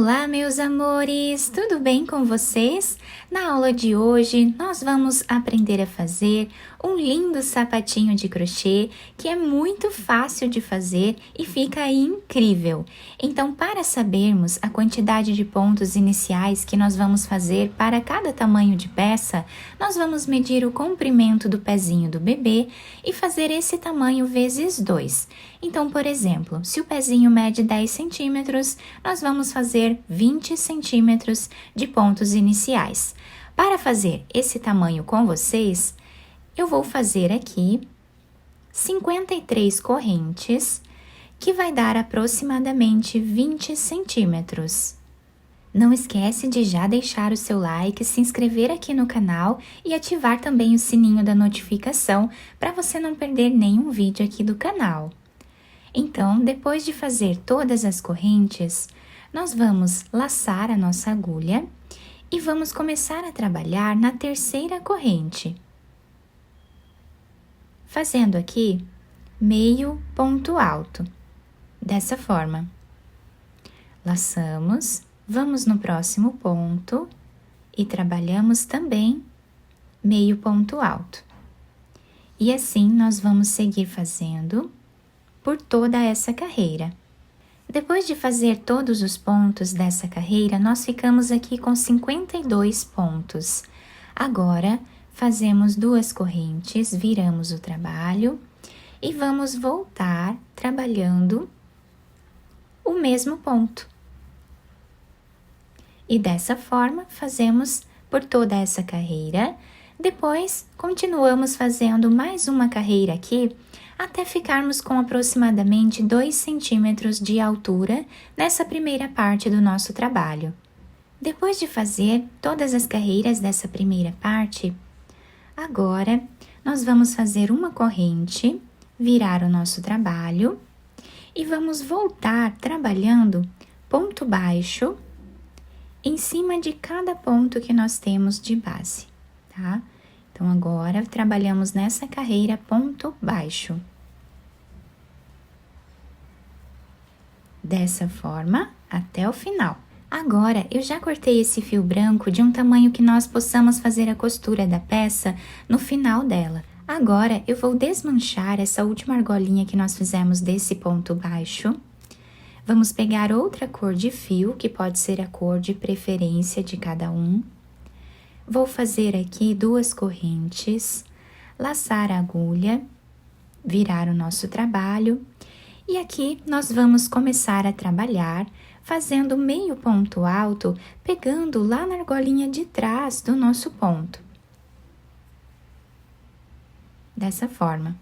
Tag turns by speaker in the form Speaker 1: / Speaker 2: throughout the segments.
Speaker 1: Olá, meus amores! Tudo bem com vocês? Na aula de hoje, nós vamos aprender a fazer um lindo sapatinho de crochê que é muito fácil de fazer e fica incrível. Então, para sabermos a quantidade de pontos iniciais que nós vamos fazer para cada tamanho de peça, nós vamos medir o comprimento do pezinho do bebê e fazer esse tamanho vezes 2. Então, por exemplo, se o pezinho mede 10 centímetros, nós vamos fazer 20 centímetros de pontos iniciais. Para fazer esse tamanho com vocês, eu vou fazer aqui 53 correntes, que vai dar aproximadamente 20 centímetros. Não esquece de já deixar o seu like, se inscrever aqui no canal e ativar também o sininho da notificação para você não perder nenhum vídeo aqui do canal. Então, depois de fazer todas as correntes, nós vamos laçar a nossa agulha e vamos começar a trabalhar na terceira corrente. Fazendo aqui meio ponto alto, dessa forma. Laçamos, vamos no próximo ponto e trabalhamos também meio ponto alto. E assim nós vamos seguir fazendo por toda essa carreira. Depois de fazer todos os pontos dessa carreira, nós ficamos aqui com 52 pontos. Agora, fazemos 2 correntes, viramos o trabalho e vamos voltar trabalhando o mesmo ponto. E dessa forma, fazemos por toda essa carreira. Depois, continuamos fazendo mais uma carreira aqui, até ficarmos com aproximadamente 2 centímetros de altura nessa primeira parte do nosso trabalho. Depois de fazer todas as carreiras dessa primeira parte, agora nós vamos fazer uma corrente, virar o nosso trabalho e vamos voltar trabalhando ponto baixo em cima de cada ponto que nós temos de base, tá? Então, agora, trabalhamos nessa carreira ponto baixo. Dessa forma, até o final. Agora, eu já cortei esse fio branco de um tamanho que nós possamos fazer a costura da peça no final dela. Agora, eu vou desmanchar essa última argolinha que nós fizemos desse ponto baixo. Vamos pegar outra cor de fio, que pode ser a cor de preferência de cada um. Vou fazer aqui 2 correntes, laçar a agulha, virar o nosso trabalho e aqui nós vamos começar a trabalhar fazendo meio ponto alto, pegando lá na argolinha de trás do nosso ponto. Dessa forma.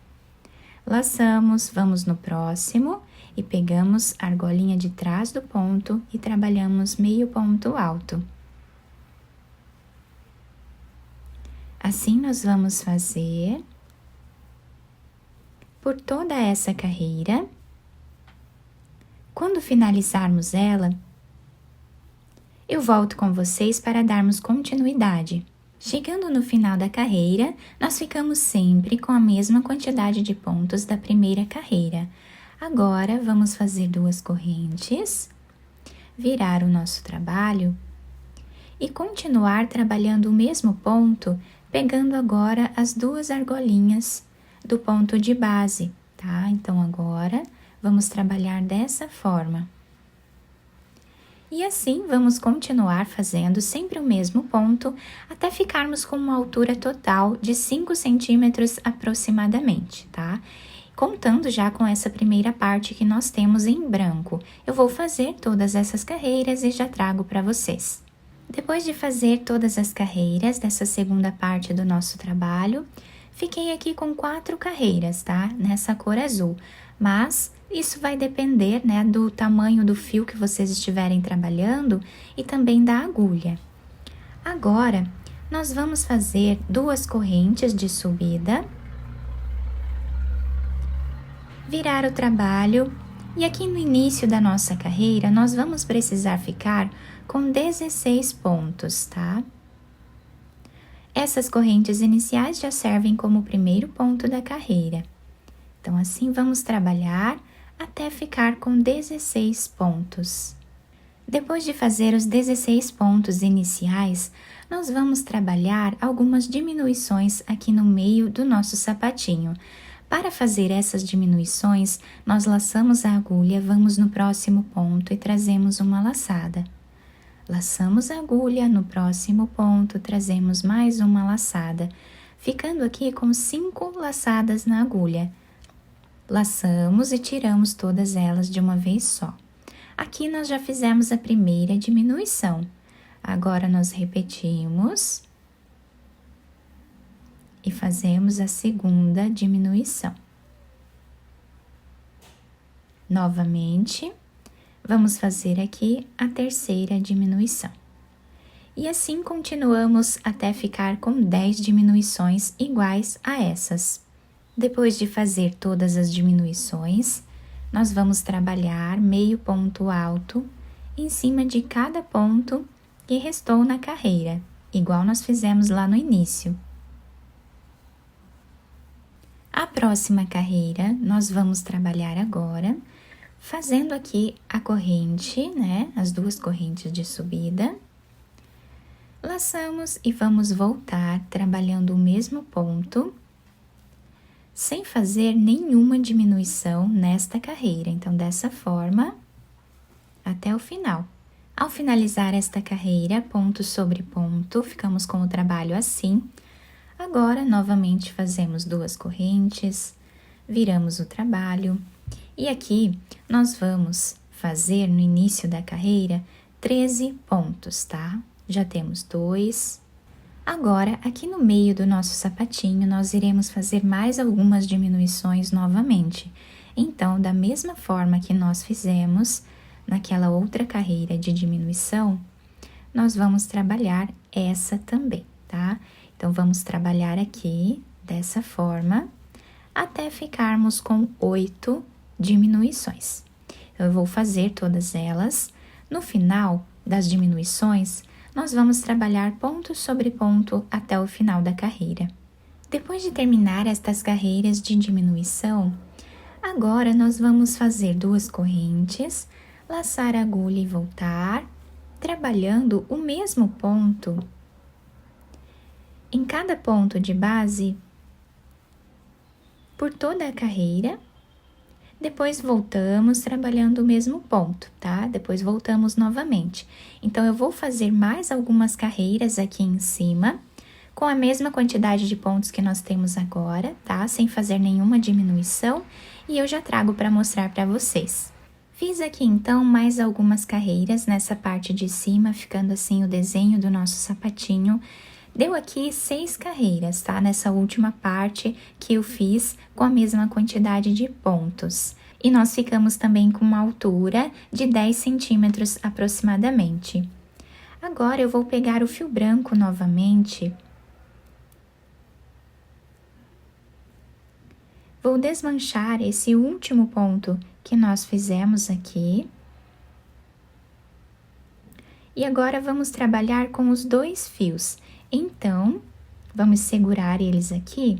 Speaker 1: Laçamos, vamos no próximo e pegamos a argolinha de trás do ponto e trabalhamos meio ponto alto. Assim, nós vamos fazer por toda essa carreira. Quando finalizarmos ela, eu volto com vocês para darmos continuidade. Chegando no final da carreira, nós ficamos sempre com a mesma quantidade de pontos da primeira carreira. Agora, vamos fazer 2 correntes, virar o nosso trabalho e continuar trabalhando o mesmo ponto, pegando agora as 2 argolinhas do ponto de base, tá? Então, agora, vamos trabalhar dessa forma. E assim, vamos continuar fazendo sempre o mesmo ponto, até ficarmos com uma altura total de 5 centímetros aproximadamente, tá? Contando já com essa primeira parte que nós temos em branco. Eu vou fazer todas essas carreiras e já trago para vocês. Depois de fazer todas as carreiras dessa segunda parte do nosso trabalho, fiquei aqui com 4 carreiras, tá? Nessa cor azul, mas isso vai depender, né, do tamanho do fio que vocês estiverem trabalhando e também da agulha. Agora, nós vamos fazer 2 correntes de subida, virar o trabalho e aqui no início da nossa carreira, nós vamos precisar ficar com 16 pontos, tá? Essas correntes iniciais já servem como o primeiro ponto da carreira. Então, assim, vamos trabalhar até ficar com 16 pontos. Depois de fazer os 16 pontos iniciais, nós vamos trabalhar algumas diminuições aqui no meio do nosso sapatinho. Para fazer essas diminuições, nós laçamos a agulha, vamos no próximo ponto e trazemos uma laçada. Laçamos a agulha, no próximo ponto trazemos mais uma laçada, ficando aqui com 5 laçadas na agulha. Laçamos e tiramos todas elas de uma vez só. Aqui nós já fizemos a primeira diminuição. Agora nós repetimos e fazemos a segunda diminuição. Novamente, vamos fazer aqui a terceira diminuição. E assim continuamos até ficar com 10 diminuições iguais a essas. Depois de fazer todas as diminuições, nós vamos trabalhar meio ponto alto em cima de cada ponto que restou na carreira, igual nós fizemos lá no início. A próxima carreira, nós vamos trabalhar agora, fazendo aqui a corrente, né? As 2 correntes de subida. Laçamos e vamos voltar trabalhando o mesmo ponto, sem fazer nenhuma diminuição nesta carreira. Então, dessa forma, até o final. Ao finalizar esta carreira, ponto sobre ponto, ficamos com o trabalho assim. Agora, novamente, fazemos 2 correntes, viramos o trabalho. E aqui, nós vamos fazer, no início da carreira, 13 pontos, tá? Já temos 2. Agora, aqui no meio do nosso sapatinho, nós iremos fazer mais algumas diminuições novamente. Então, da mesma forma que nós fizemos naquela outra carreira de diminuição, nós vamos trabalhar essa também, tá? Então, vamos trabalhar aqui dessa forma, até ficarmos com 8 diminuições. Eu vou fazer todas elas. No final das diminuições, nós vamos trabalhar ponto sobre ponto até o final da carreira. Depois de terminar estas carreiras de diminuição, agora nós vamos fazer 2 correntes, laçar a agulha e voltar, trabalhando o mesmo ponto em cada ponto de base por toda a carreira. Depois voltamos trabalhando o mesmo ponto, tá? Depois voltamos novamente. Então, eu vou fazer mais algumas carreiras aqui em cima, com a mesma quantidade de pontos que nós temos agora, tá? Sem fazer nenhuma diminuição, e eu já trago para mostrar para vocês. Fiz aqui, então, mais algumas carreiras nessa parte de cima, ficando assim o desenho do nosso sapatinho. Deu aqui 6 carreiras, tá? Nessa última parte que eu fiz com a mesma quantidade de pontos. E nós ficamos também com uma altura de 10 centímetros aproximadamente. Agora, eu vou pegar o fio branco novamente. Vou desmanchar esse último ponto que nós fizemos aqui. E agora, vamos trabalhar com os 2 fios. Então, vamos segurar eles aqui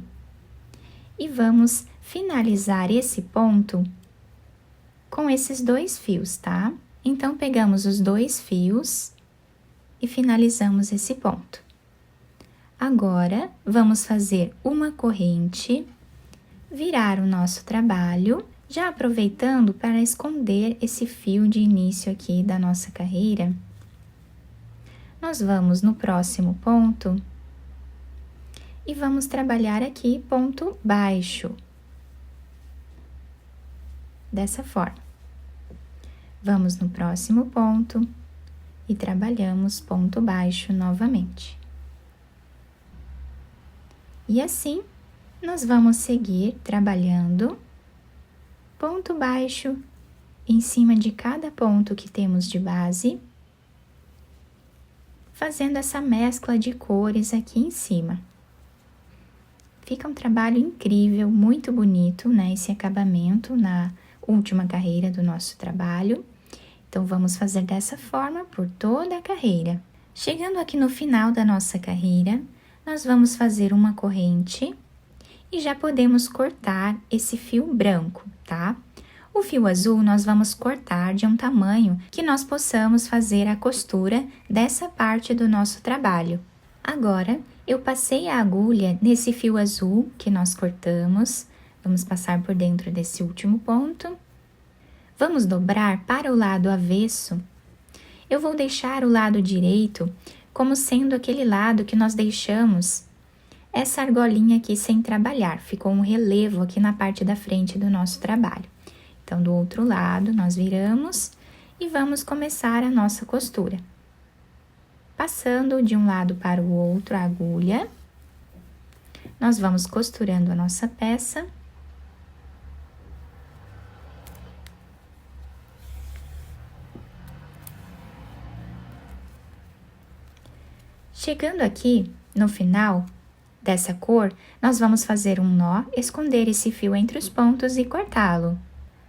Speaker 1: e vamos finalizar esse ponto com esses 2 fios, tá? Então, pegamos os 2 fios e finalizamos esse ponto. Agora, vamos fazer uma corrente, virar o nosso trabalho, já aproveitando para esconder esse fio de início aqui da nossa carreira. Nós vamos no próximo ponto e vamos trabalhar aqui ponto baixo, dessa forma. Vamos no próximo ponto e trabalhamos ponto baixo novamente. E assim, nós vamos seguir trabalhando ponto baixo em cima de cada ponto que temos de base, fazendo essa mescla de cores aqui em cima. Fica um trabalho incrível, muito bonito, né? Esse acabamento na última carreira do nosso trabalho. Então, vamos fazer dessa forma por toda a carreira. Chegando aqui no final da nossa carreira, nós vamos fazer uma corrente e já podemos cortar esse fio branco, tá? O fio azul nós vamos cortar de um tamanho que nós possamos fazer a costura dessa parte do nosso trabalho. Agora, eu passei a agulha nesse fio azul que nós cortamos. Vamos passar por dentro desse último ponto. Vamos dobrar para o lado avesso. Eu vou deixar o lado direito como sendo aquele lado que nós deixamos essa argolinha aqui sem trabalhar. Ficou um relevo aqui na parte da frente do nosso trabalho. Então, do outro lado, nós viramos e vamos começar a nossa costura. Passando de um lado para o outro a agulha, nós vamos costurando a nossa peça. Chegando aqui no final dessa cor, nós vamos fazer um nó, esconder esse fio entre os pontos e cortá-lo.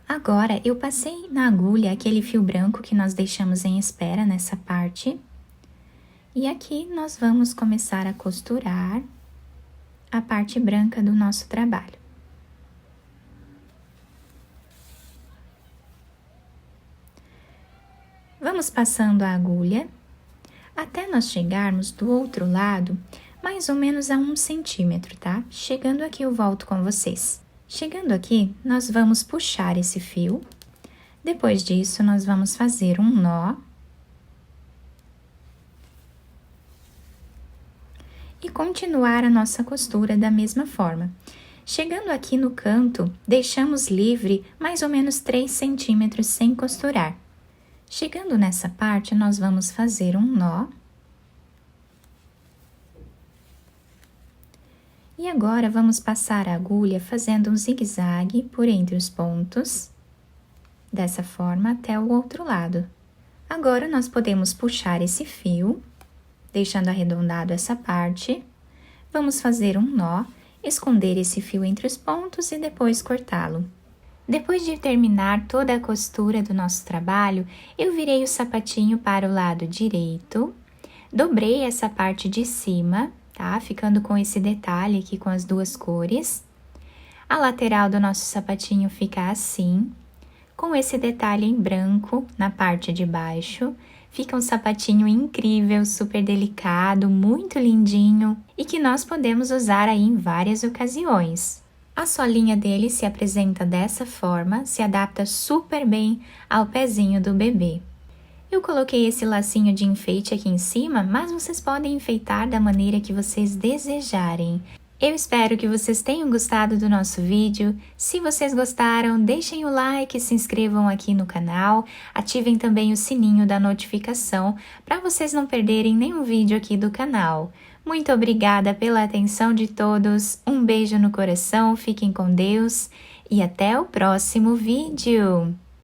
Speaker 1: Agora, eu passei na agulha aquele fio branco que nós deixamos em espera nessa parte. E aqui nós vamos começar a costurar a parte branca do nosso trabalho. Vamos passando a agulha até nós chegarmos do outro lado, mais ou menos a 1 centímetro, tá? Chegando aqui, eu volto com vocês. Chegando aqui, nós vamos puxar esse fio. Depois disso, nós vamos fazer um nó. E continuar a nossa costura da mesma forma. Chegando aqui no canto, deixamos livre mais ou menos 3 centímetros sem costurar. Chegando nessa parte, nós vamos fazer um nó. E agora, vamos passar a agulha fazendo um zigue-zague por entre os pontos, dessa forma até o outro lado. Agora, nós podemos puxar esse fio, deixando arredondado essa parte. Vamos fazer um nó, esconder esse fio entre os pontos e depois cortá-lo. Depois de terminar toda a costura do nosso trabalho, eu virei o sapatinho para o lado direito, dobrei essa parte de cima, tá? Ficando com esse detalhe aqui com as duas cores. A lateral do nosso sapatinho fica assim, com esse detalhe em branco na parte de baixo. Fica um sapatinho incrível, super delicado, muito lindinho e que nós podemos usar aí em várias ocasiões. A solinha dele se apresenta dessa forma, se adapta super bem ao pezinho do bebê. Eu coloquei esse lacinho de enfeite aqui em cima, mas vocês podem enfeitar da maneira que vocês desejarem. Eu espero que vocês tenham gostado do nosso vídeo. Se vocês gostaram, deixem o like, se inscrevam aqui no canal, ativem também o sininho da notificação para vocês não perderem nenhum vídeo aqui do canal. Muito obrigada pela atenção de todos, um beijo no coração, fiquem com Deus e até o próximo vídeo!